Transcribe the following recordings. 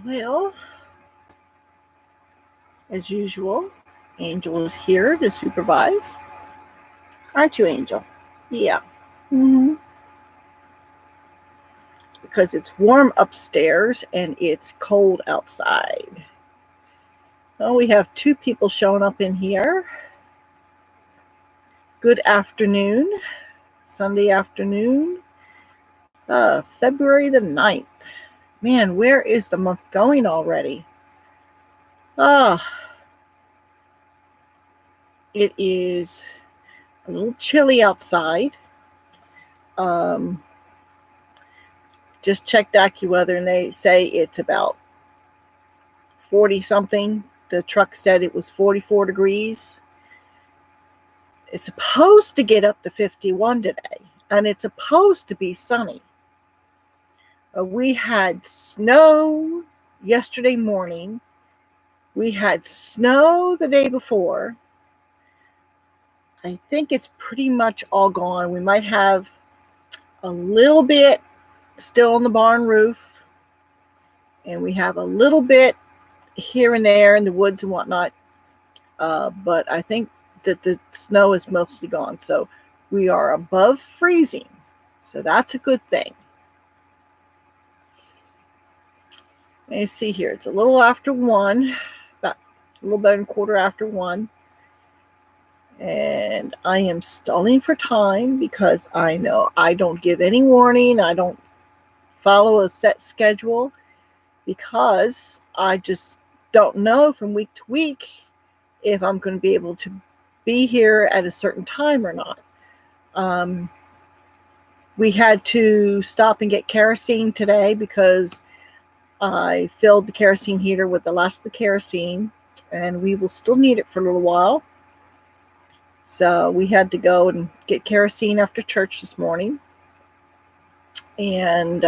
Well, as usual, Angel is here to supervise. Aren't you, Angel? Yeah. Mm-hmm. Because it's warm upstairs and it's cold outside. Well, we have 2 people showing up in here. Good afternoon, Sunday afternoon, February the 9th. Man, where is the month going already? It is a little chilly outside. Just checked AccuWeather and they say it's about 40 something. The truck said it was 44 degrees. It's supposed to get up to 51 today, and it's supposed to be sunny. We had snow yesterday morning. We had snow the day before. I think it's pretty much all gone. We might have a little bit still on the barn roof, and we have a little bit here and there in the woods and whatnot. But I think that the snow is mostly gone. So we are above freezing. So that's a good thing. Let me see here. It's a little after 1, about a little better than quarter after 1. And I am stalling for time because I know I don't give any warning. I don't follow a set schedule because I just don't know from week to week if I'm going to be able to be here at a certain time or not. We had to stop and get kerosene today because I filled the kerosene heater with the last of the kerosene, and we will still need it for a little while. So we had to go and get kerosene after church this morning. And,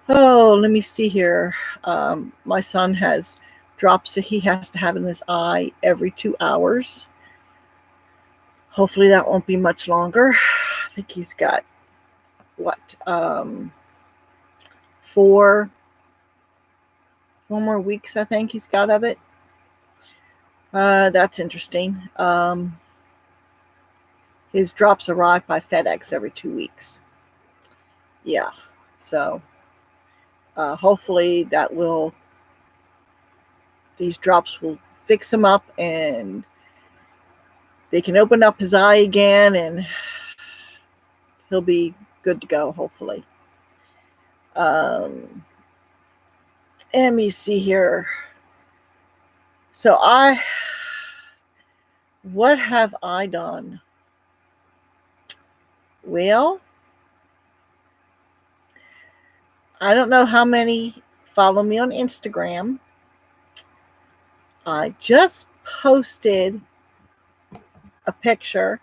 let me see here. My son has drops that he has to have in his eye every 2 hours. Hopefully that won't be much longer. I think he's got, 4 more weeks, I think he's got of it. That's interesting. His drops arrive by FedEx every 2 weeks. Yeah, so hopefully these drops will fix him up and they can open up his eye again and he'll be good to go, hopefully. Let me see here. So what have I done? Well, I don't know how many follow me on Instagram. I just posted a picture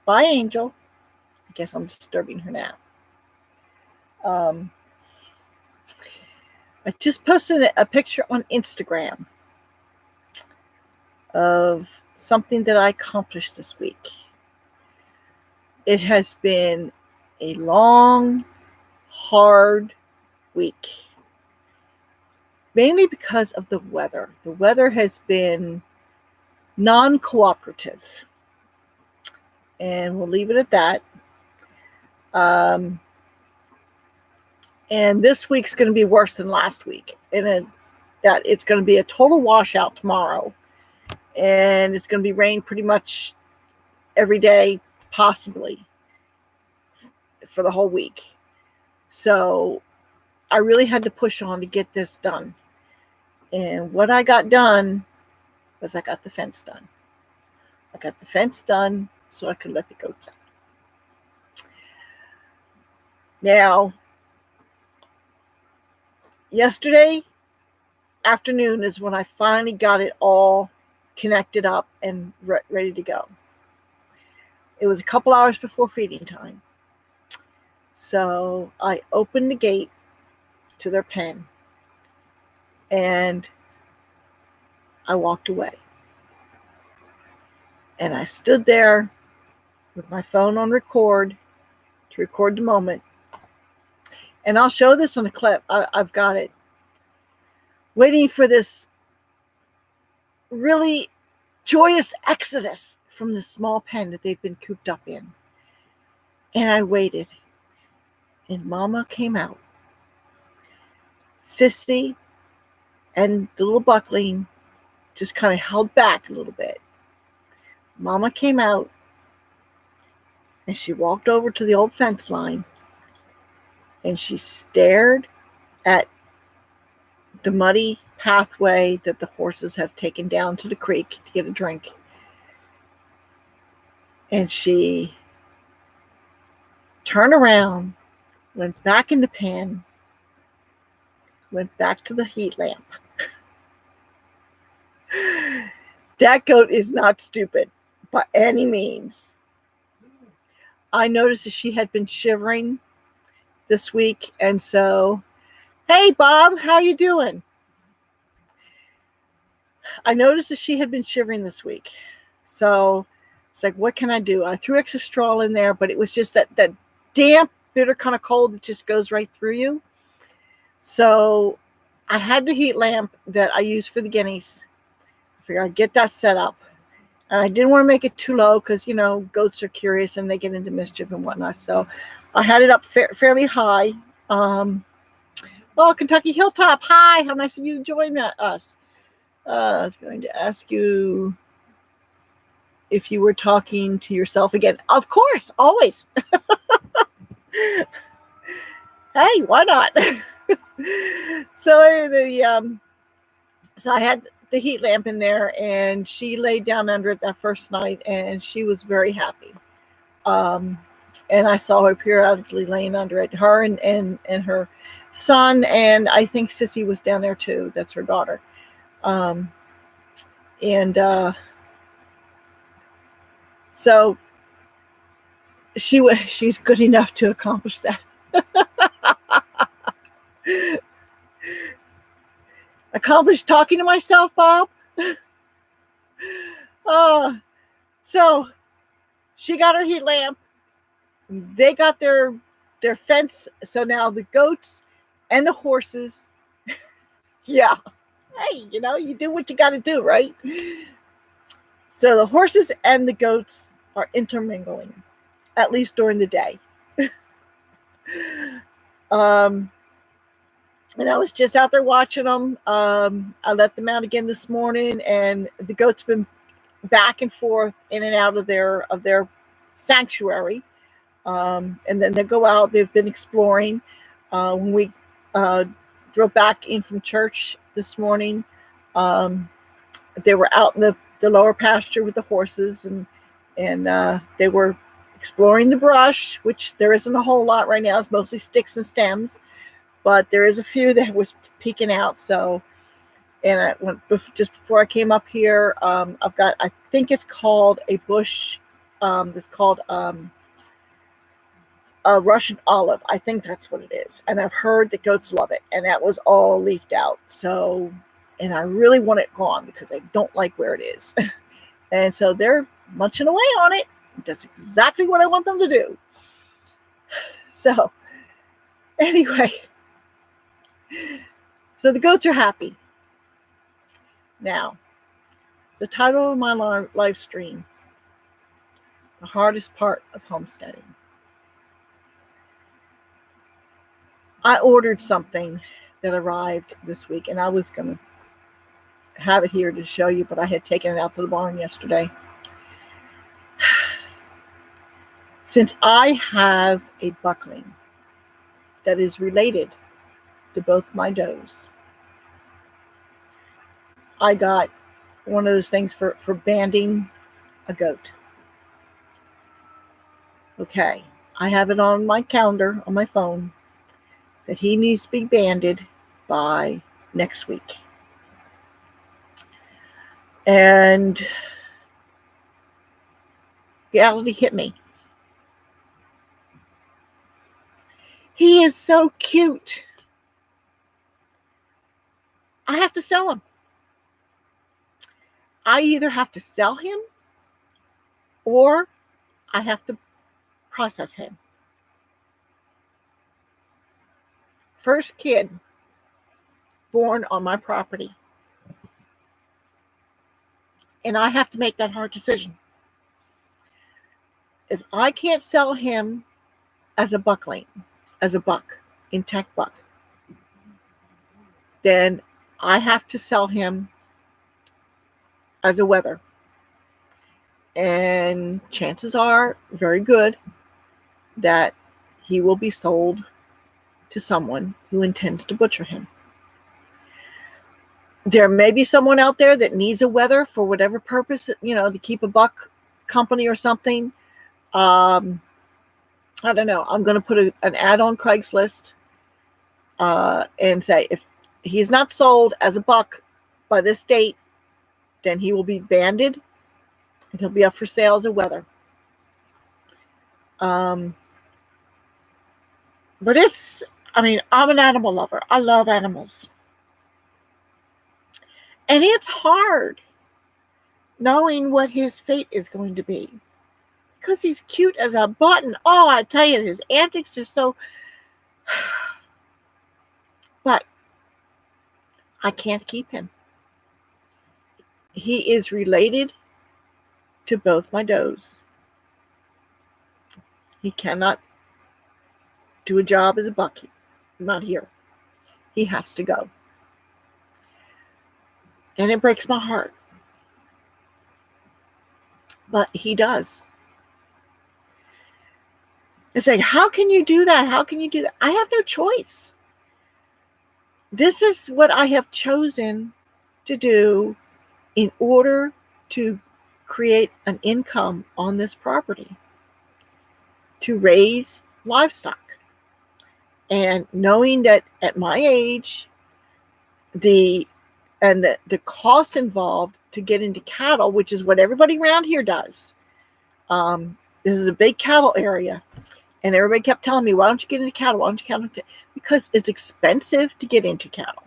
by Angel. I guess I'm disturbing her now. I just posted a picture on Instagram of something that I accomplished this week. It has been a long, hard week, mainly because of the weather. The weather has been non-cooperative, and we'll leave it at that. And this week's going to be worse than last week, and that it's going to be a total washout tomorrow, and it's going to be rain pretty much every day, possibly for the whole week. So I really had to push on to get this done. And what I got done was I got the fence done. I got the fence done so I could let the goats out. Now, yesterday afternoon is when I finally got it all connected up and ready to go. It was a couple hours before feeding time. So I opened the gate to their pen and I walked away. And I stood there with my phone on record to record the moment. And I'll show this on a clip. I've got it. Waiting for this really joyous exodus from the small pen that they've been cooped up in. And I waited. And Mama came out. Sissy and the little buckling just kind of held back a little bit. Mama came out and she walked over to the old fence line and she stared at the muddy pathway that the horses have taken down to the creek to get a drink. And she turned around, went back in the pen, went back to the heat lamp. That goat is not stupid by any means. I noticed that she had been shivering this week, and so, hey Bob, how you doing? I noticed that she had been shivering this week. So it's like, what can I do? I threw extra straw in there, but it was just that damp, bitter kind of cold that just goes right through you. So I had the heat lamp that I use for the guineas. I figured I'd get that set up. And I didn't want to make it too low because, you know, goats are curious and they get into mischief and whatnot. So I had it up fairly high. Kentucky Hilltop. Hi, how nice of you to join us. I was going to ask you if you were talking to yourself again. Of course, always. Hey, why not? So I had the heat lamp in there, and she laid down under it that first night, and she was very happy. And I saw her periodically laying under it. Her and her son, and I think Sissy was down there too. That's her daughter. So she's good enough to accomplish that. Accomplished talking to myself, Bob. So she got her heat lamp. They got their fence. So now the goats and the horses. Yeah. Hey, you know, you do what you got to do, right? So the horses and the goats are intermingling, at least during the day. And I was just out there watching them. I let them out again this morning, and the goats been back and forth in and out of their sanctuary. And then they go out. They've been exploring. When we drove back in from church this morning, they were out in the lower pasture with the horses, and they were exploring the brush, which there isn't a whole lot right now. It's mostly sticks and stems. But there is a few that was peeking out. So, and I went just before I came up here. I've got, I think it's called a bush. It's called a Russian olive. I think that's what it is. And I've heard that goats love it. And that was all leafed out. So, and I really want it gone because I don't like where it is. And so they're munching away on it. That's exactly what I want them to do. So, anyway. So the goats are happy. Now, the title of my live stream, the hardest part of homesteading. I ordered something that arrived this week, and I was going to have it here to show you, but I had taken it out to the barn yesterday. Since I have a buckling that is related to both my does, I got one of those things for banding a goat. Okay, I have it on my calendar on my phone that he needs to be banded by next week. And reality hit me. He is so cute. I have to sell him. I either have to sell him or I have to process him. First kid born on my property. And I have to make that hard decision. If I can't sell him as a buckling, as a buck, intact buck, then I have to sell him as a wether. And chances are very good that he will be sold to someone who intends to butcher him. There may be someone out there that needs a wether for whatever purpose, to keep a buck company or something. I don't know. I'm going to put an ad on Craigslist and say, if he's not sold as a buck by this date, then he will be banded and he'll be up for sale as a wether. But I'm an animal lover. I love animals. And it's hard knowing what his fate is going to be. Because he's cute as a button. Oh, I tell you, his antics are so... But I can't keep him. He is related to both my does. He cannot do a job as a buck. Not here. He has to go. And it breaks my heart. But he does. It's like, how can you do that? How can you do that? I have no choice. This is what I have chosen to do in order to create an income on this property, to raise livestock. And knowing that at my age, the cost involved to get into cattle, which is what everybody around here does. This is a big cattle area. And everybody kept telling me, why don't you get into cattle? Why don't you get into cattle? Because it's expensive to get into cattle.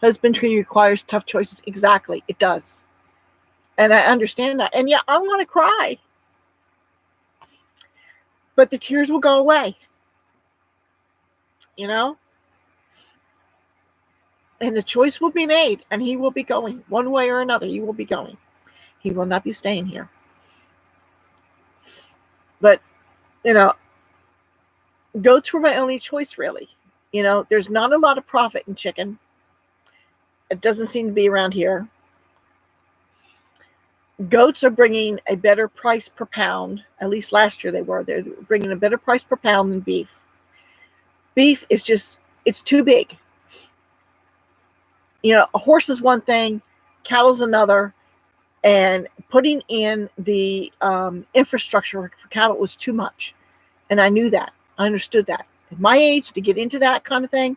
Husbandry requires tough choices. Exactly. It does. And I understand that. And yeah, I want to cry. But the tears will go away. And the choice will be made, and he will be going one way or another. He will be going. He will not be staying here. But, goats were my only choice, really. There's not a lot of profit in chicken. It doesn't seem to be around here. Goats are bringing a better price per pound. At least last year they were. They're bringing a better price per pound than beef. Beef is just, it's too big. A horse is one thing, cattle's another, and putting in the infrastructure for cattle was too much. And I knew that. I understood that. At my age, to get into that kind of thing,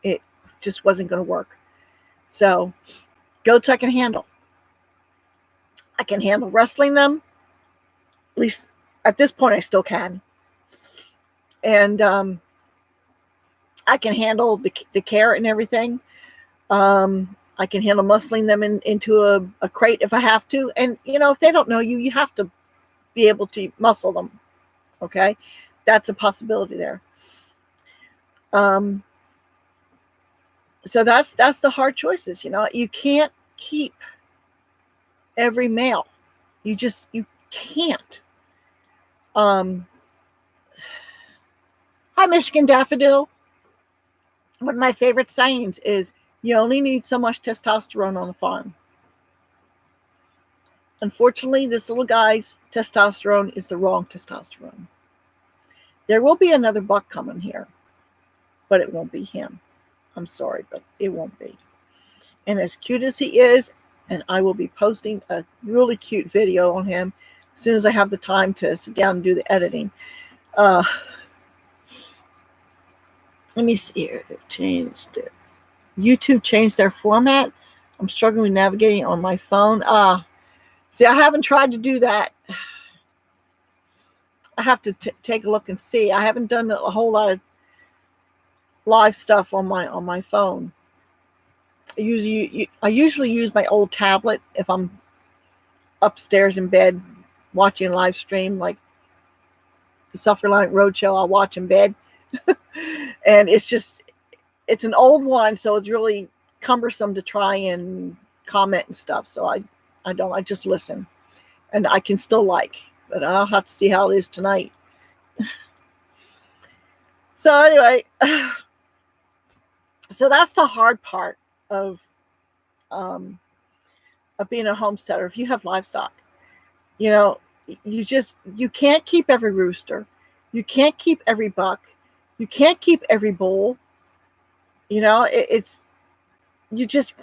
it just wasn't going to work. So, goats I can handle. I can handle wrestling them. At least at this point, I still can. And I can handle the care and everything. I can handle muscling them into a crate if I have to. And, if they don't know you, you have to be able to muscle them. Okay? That's a possibility there. So that's the hard choices. You can't keep every male. You can't. Hi, Michigan Daffodil. One of my favorite sayings is, you only need so much testosterone on a farm. Unfortunately, this little guy's testosterone is the wrong testosterone. There will be another buck coming here, but it won't be him. I'm sorry, but it won't be. And as cute as he is, and I will be posting a really cute video on him as soon as I have the time to sit down and do the editing. Let me see here. They've changed it. YouTube changed their format. I'm struggling with navigating on my phone. See, I haven't tried to do that. I have to take a look and see. I haven't done a whole lot of live stuff on my phone. I usually use my old tablet if I'm upstairs in bed watching a live stream like the Sufferline Roadshow. I'll watch in bed. And it's an old one, so it's really cumbersome to try and comment and stuff. So I just listen. And I can still but I'll have to see how it is tonight. So anyway, so that's the hard part of being a homesteader. If you have livestock, you can't keep every rooster. You can't keep every buck. You can't keep every bull. You just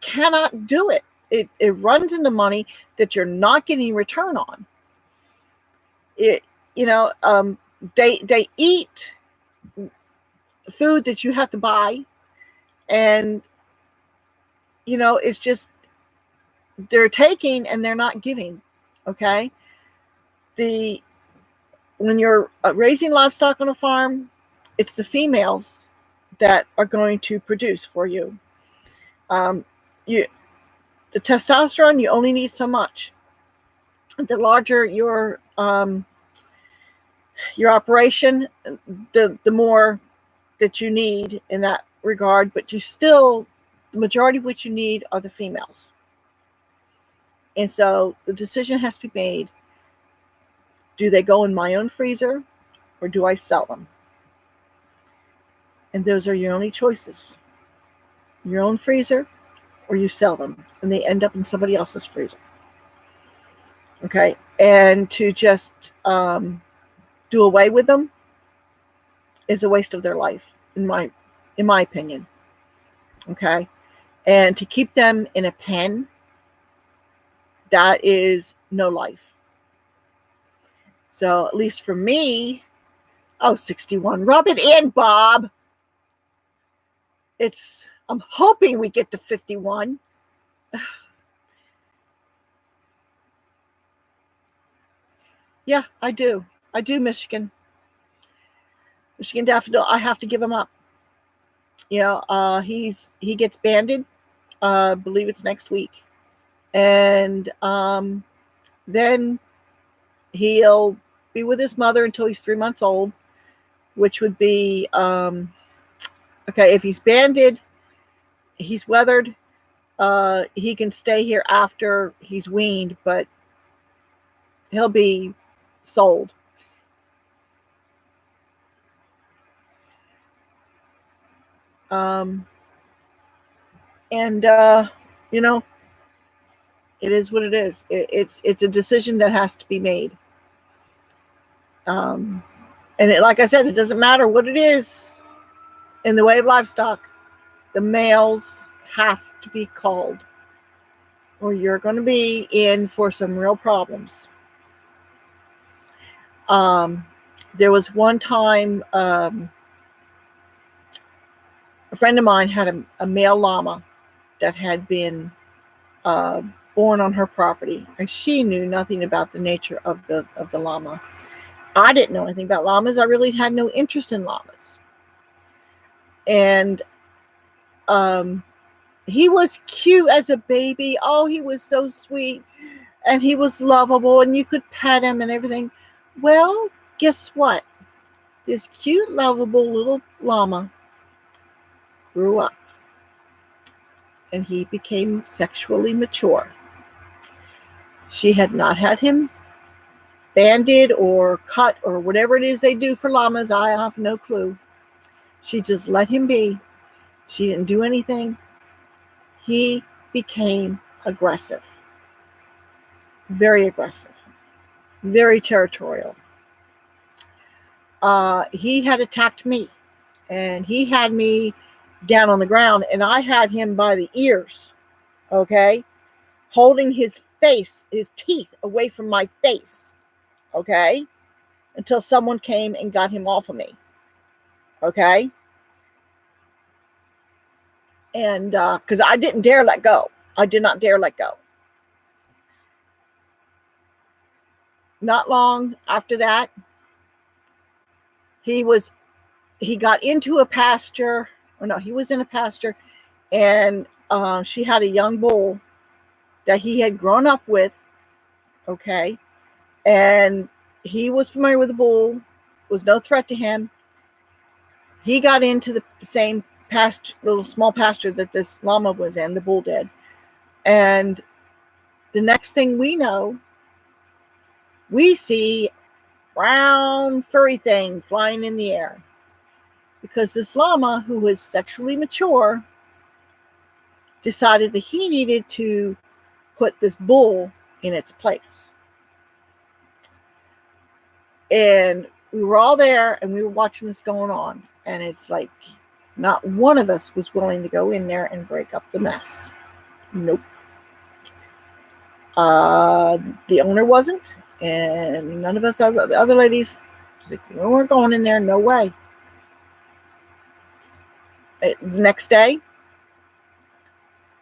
cannot do it. It runs into money that you're not getting return on. They eat food that you have to buy, and it's just they're taking and they're not giving. Okay, when you're raising livestock on a farm, it's the females that are going to produce for you. The testosterone, you only need so much. The larger your operation, the more that you need in that regard. But the majority of what you need are the females. And so the decision has to be made. Do they go in my own freezer, or do I sell them? And those are your only choices. Your own freezer, or you sell them, and they end up in somebody else's freezer. Okay, and to just do away with them is a waste of their life, in my opinion. Okay, and to keep them in a pen, that is no life. So at least for me, 61. Rub it in, Bob. I'm hoping we get to 51. Yeah, I do. I do, Michigan Daffodil. I have to give him up. He gets banded. I believe it's next week. And then he'll be with his mother until he's 3 months old, which would be okay. If he's banded, he's weathered. He can stay here after he's weaned, but he'll be sold. It is what it is. It's a decision that has to be made. And like I said, it doesn't matter what it is in the way of livestock. The males have to be called, or you're going to be in for some real problems. There was one time a friend of mine had a male llama that had been born on her property, and she knew nothing about the nature of the llama. I didn't know anything about llamas. I really had no interest in llamas. And he was cute as a baby. Oh, he was so sweet. And he was lovable, and you could pet him and everything. Well, guess what? This cute, lovable little llama grew up, and he became sexually mature. She had not had him banded or cut or whatever it is they do for llamas. I have no clue. She just let him be. She didn't do anything. He became aggressive. Very aggressive. Very territorial. He had attacked me, and he had me down on the ground, and I had him by the ears, okay, holding his face, his teeth away from my face, okay, until someone came and got him off of me, okay. And because I didn't dare let go. I did not dare let go. Not long after that, he got into a pasture. Or no, he was in a pasture, and she had a young bull that he had grown up with, okay, And he was familiar with the bull, was no threat to him. He got into the same pasture, little small pasture that this llama was in, the bull did. And the next thing we know, we see brown furry thing flying in the air. Because this llama, who was sexually mature, decided that he needed to put this bull in its place. And we were all there and we were watching this going on. And it's like, not one of us was willing to go in there and break up the mess. Nope. The owner wasn't, and none of us, the other ladies, like, we weren't going in there, no way. The next day,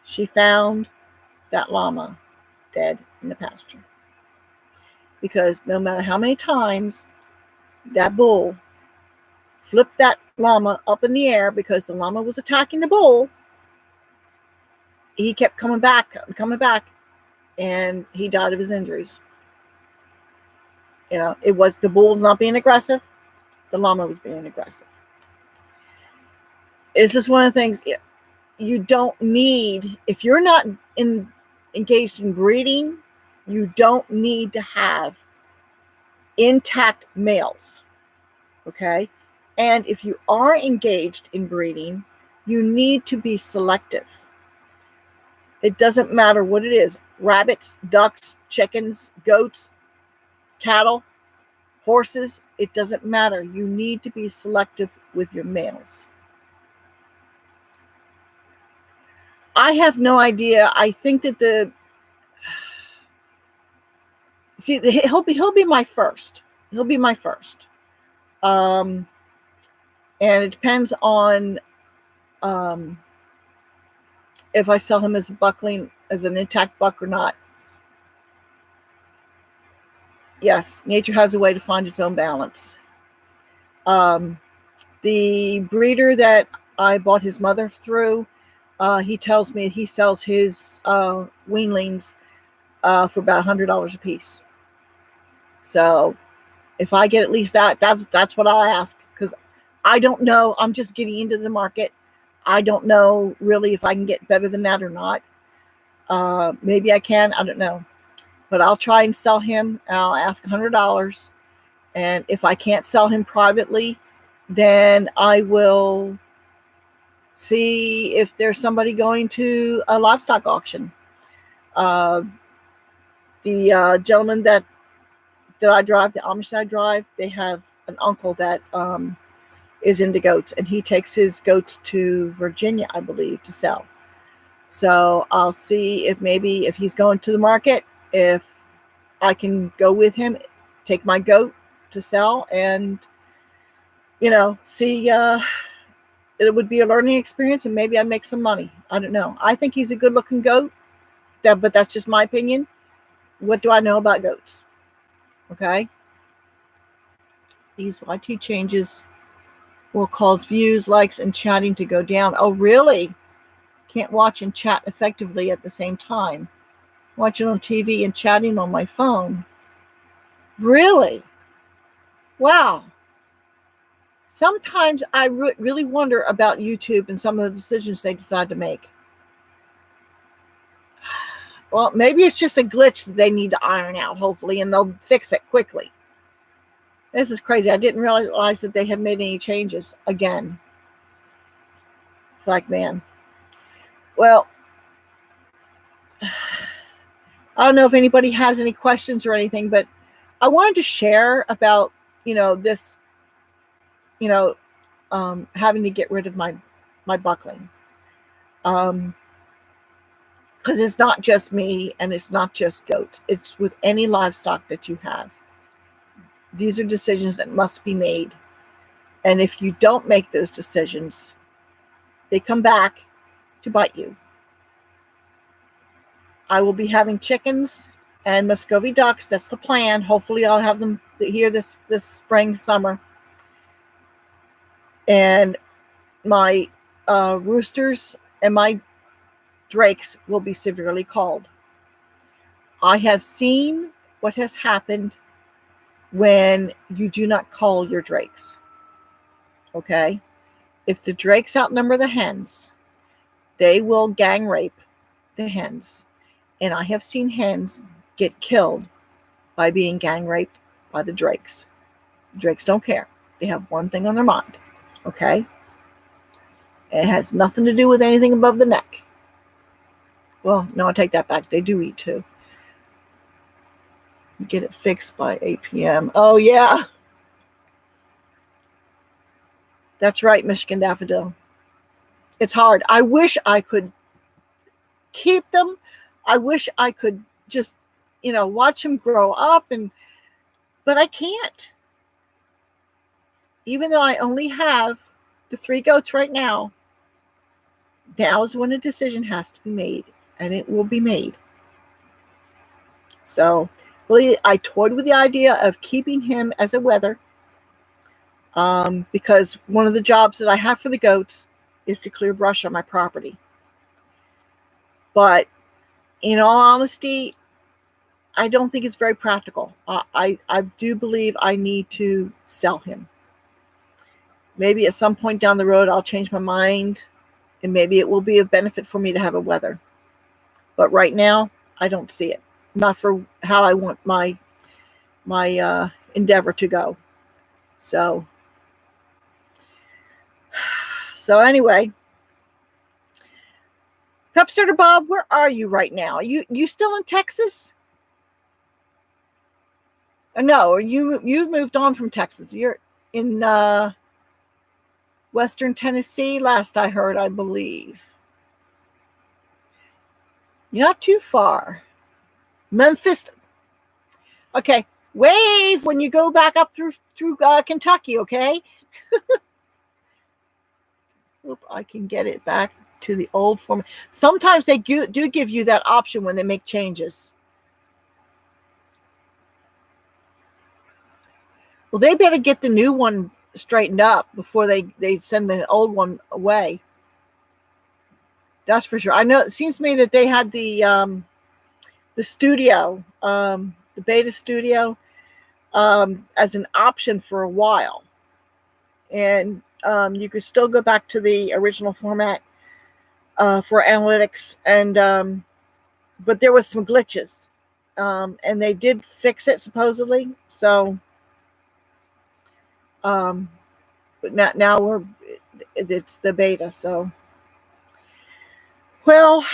she found that llama dead in the pasture. Because no matter how many times that bull flipped that llama up in the air because the llama was attacking the bull, he kept coming back, and he died of his injuries. You know, it was the bull's not being aggressive, the llama was being aggressive. It's just one of the things you don't need, if you're not engaged in breeding, you don't need to have intact males, okay? And if you are engaged in breeding, you need to be selective. It doesn't matter what it is. Rabbits, ducks, chickens, goats, cattle, horses, it doesn't matter. You need to be selective with your males. I have no idea. I think that he'll be my first. He'll be my first. And it depends on if I sell him as a buckling, as an intact buck or not. Yes, nature has a way to find its own balance. The breeder that I bought his mother through, he tells me he sells his weanlings for about $100 a piece. So if I get at least that's what I ask, because I don't know. I'm just getting into the market. I don't know really if I can get better than that or not. Maybe I can. I don't know. But I'll try and sell him. I'll ask $100. And if I can't sell him privately, then I will see if there's somebody going to a livestock auction. The gentleman that I drive, the Amish I drive, they have an uncle that is into goats, and he takes his goats to Virginia, I believe, to sell. So I'll see if maybe if he's going to the market, if I can go with him, take my goat to sell, and see. It would be a learning experience, and maybe I make some money. I don't know. I think he's a good-looking goat, but that's just my opinion. What do I know about goats? Okay. These YT changes will cause views, likes, and chatting to go down. Oh, really? Can't watch and chat effectively at the same time. Watching on TV and chatting on my phone. Really? Wow. Sometimes I really wonder about YouTube and some of the decisions they decide to make. Well, maybe it's just a glitch that they need to iron out, hopefully, and they'll fix it quickly. This is crazy. I didn't realize that they had made any changes again. It's like, man. Well, I don't know if anybody has any questions or anything, but I wanted to share about, this, having to get rid of my buckling. Because it's not just me and it's not just goats. It's with any livestock that you have. These are decisions that must be made. And if you don't make those decisions, they come back to bite you. I will be having chickens and Muscovy ducks. That's the plan. Hopefully I'll have them here this spring, summer. And my roosters and my drakes will be severely culled. I have seen what has happened when you do not cull your drakes. Okay? If the drakes outnumber the hens, they will gang rape the hens. And I have seen hens get killed by being gang raped by the drakes. The drakes don't care. They have one thing on their mind. Okay? It has nothing to do with anything above the neck. Well, no, I take that back. They do eat too. Get it fixed by 8 p.m. Oh, yeah. That's right, Michigan Daffodil. It's hard. I wish I could keep them. I wish I could just, watch them grow up, but I can't. Even though I only have the 3 goats right now, now is when a decision has to be made, and it will be made. So, really, I toyed with the idea of keeping him as a wether, because one of the jobs that I have for the goats is to clear brush on my property. But in all honesty, I don't think it's very practical. I do believe I need to sell him. Maybe at some point down the road, I'll change my mind, and maybe it will be of benefit for me to have a wether. But right now, I don't see it. Not for how I want my endeavor to go. So anyway, Pepster Bob, where are you right now? You still in Texas? No, you've moved on from Texas. You're in Western Tennessee, last I heard, I believe. You're not too far. Memphis. Okay, wave when you go back up through Kentucky, okay? Hope I can get it back to the old form. Sometimes they do give you that option when they make changes. Well, they better get the new one straightened up before they send the old one away. That's for sure. I know it seems to me that they had the studio, the beta studio, as an option for a while. And you could still go back to the original format for analytics, and but there was some glitches, and they did fix it supposedly. So, but now it's the beta. So, well,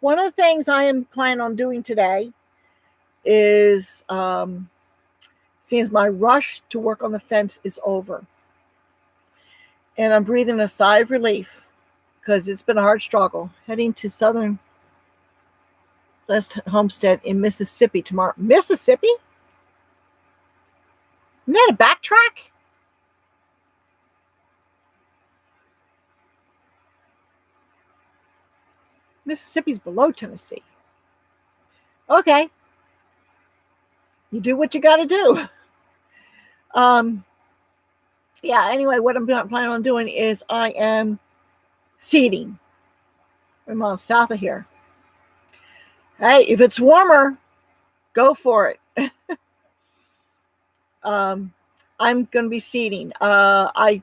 one of the things I am planning on doing today is, since my rush to work on the fence is over, and I'm breathing a sigh of relief because it's been a hard struggle, heading to Southern West Homestead in Mississippi tomorrow. Mississippi? Isn't that a backtrack? Mississippi's below Tennessee. Okay. You do what you got to do. Yeah, anyway, what I'm planning on doing is I am seeding. We're miles south of here. Hey, if it's warmer, go for it. I'm going to be seeding. I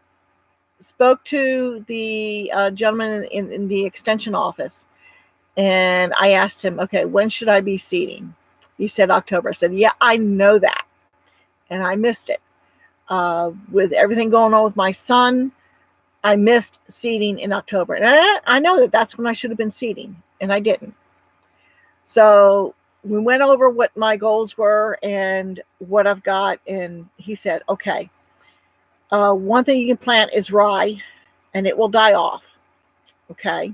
spoke to the gentleman in the extension office, and I asked him, okay, when should I be seeding? He said October. I said, yeah, I know that. And I missed it. With everything going on with my son, I missed seeding in October. And I know that that's when I should have been seeding, and I didn't. So we went over what my goals were and what I've got. And he said, okay, one thing you can plant is rye, and it will die off. Okay.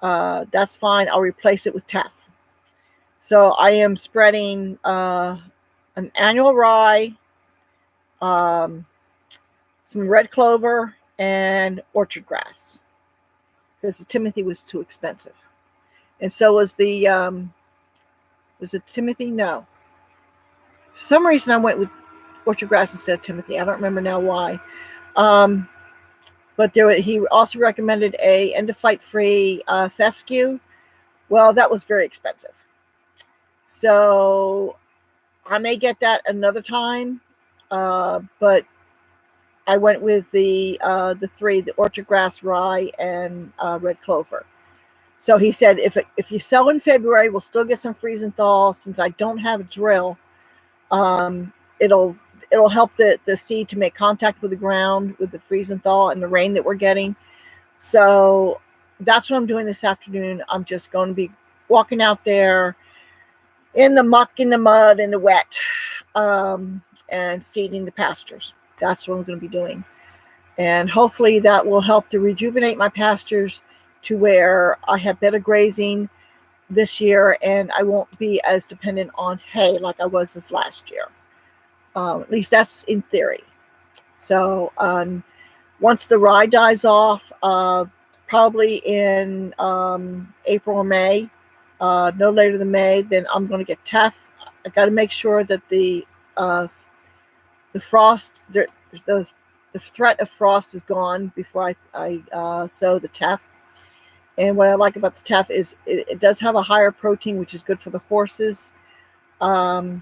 That's fine. I'll replace it with teff. So I am spreading an annual rye, some red clover, and orchard grass, because the Timothy was too expensive. And so was it Timothy? No. For some reason I went with orchard grass instead of Timothy. I don't remember now why. But he also recommended a end-of-fight free fescue. Well, that was very expensive. So I may get that another time, but I went with the three: the orchard grass, rye, and red clover. So he said, if you sow in February, we'll still get some freeze and thaw. Since I don't have a drill, um, it'll help the seed to make contact with the ground with the freeze and thaw and the rain that we're getting. So that's what I'm doing this afternoon. I'm just going to be walking out there in the muck, in the mud, in the wet, and seeding the pastures. That's what I'm going to be doing. And hopefully that will help to rejuvenate my pastures to where I have better grazing this year and I won't be as dependent on hay like I was this last year. At least that's in theory. So once the rye dies off, probably in April or May, no later than May, then I'm going to get teff. I got to make sure that the frost, the threat of frost is gone before I sow the teff. And what I like about the teff is it does have a higher protein, which is good for the horses. But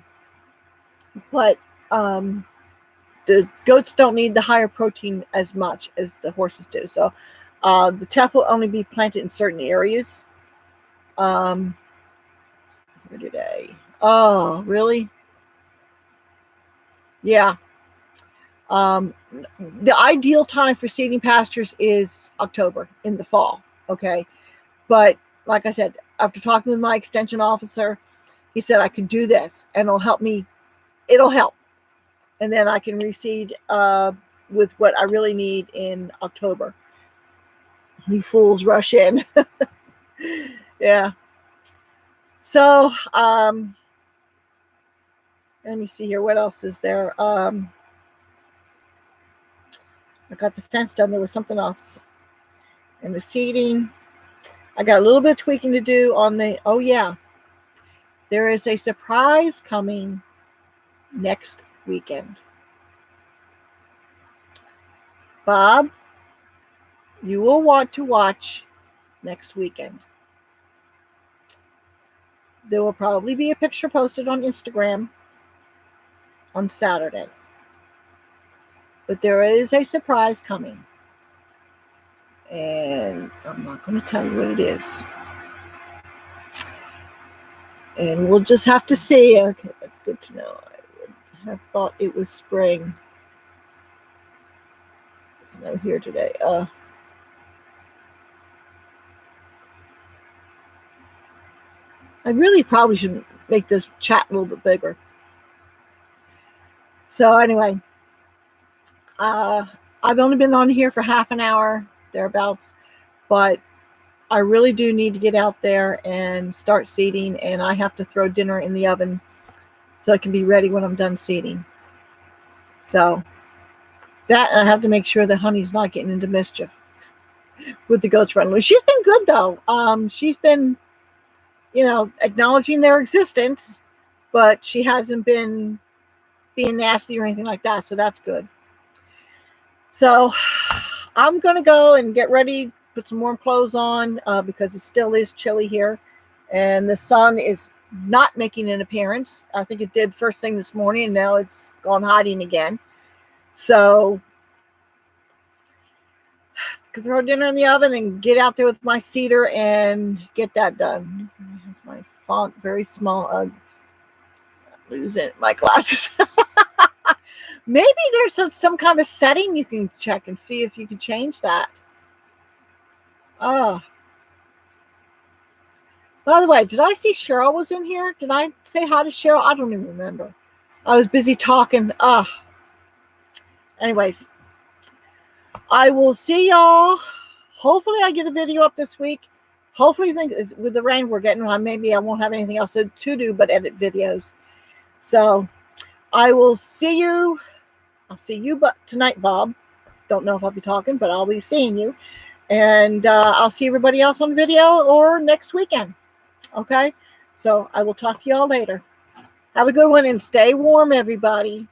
the goats don't need the higher protein as much as the horses do. So the teff will only be planted in certain areas. Here today. Oh, really? Yeah. The ideal time for seeding pastures is October, in the fall. Okay. But like I said, after talking with my extension officer, he said I can do this and it'll help me. It'll help. And then I can reseed with what I really need in October. You fools rush in. Yeah. So let me see here. What else is there? I got the fence done. There was something else. And the seeding. I got a little bit of tweaking to do on the, oh yeah. There is a surprise coming next weekend. Bob, you will want to watch next weekend. There will probably be a picture posted on Instagram on Saturday. But there is a surprise coming. And I'm not going to tell you what it is. And we'll just have to see. Okay, that's good to know. I would have thought it was spring. It's not here today. I really probably should make this chat a little bit bigger. So anyway, I've only been on here for half an hour, thereabouts, but I really do need to get out there and start seeding, and I have to throw dinner in the oven so it can be ready when I'm done seeding. So that, and I have to make sure the honey's not getting into mischief with the goats running loose. She's been good though. She's been, acknowledging their existence, but she hasn't been being nasty or anything like that. So that's good. So I'm going to go and get ready, put some warm clothes on because it still is chilly here. And the sun is not making an appearance. I think it did first thing this morning, and now it's gone hiding again. So I could throw dinner in the oven and get out there with my cedar and get that done. That's my font very small. I'm losing my glasses. Maybe there's some kind of setting you can check and see if you can change that. Oh. By the way, did I see Cheryl was in here? Did I say hi to Cheryl? I don't even remember. I was busy talking. Anyways, I will see y'all. Hopefully I get a video up this week. Hopefully with the rain we're getting, maybe I won't have anything else to do but edit videos. So I will see you. I'll see you tonight, Bob. Don't know if I'll be talking, but I'll be seeing you. And I'll see everybody else on video or next weekend. Okay? So I will talk to y'all later. Have a good one and stay warm, everybody.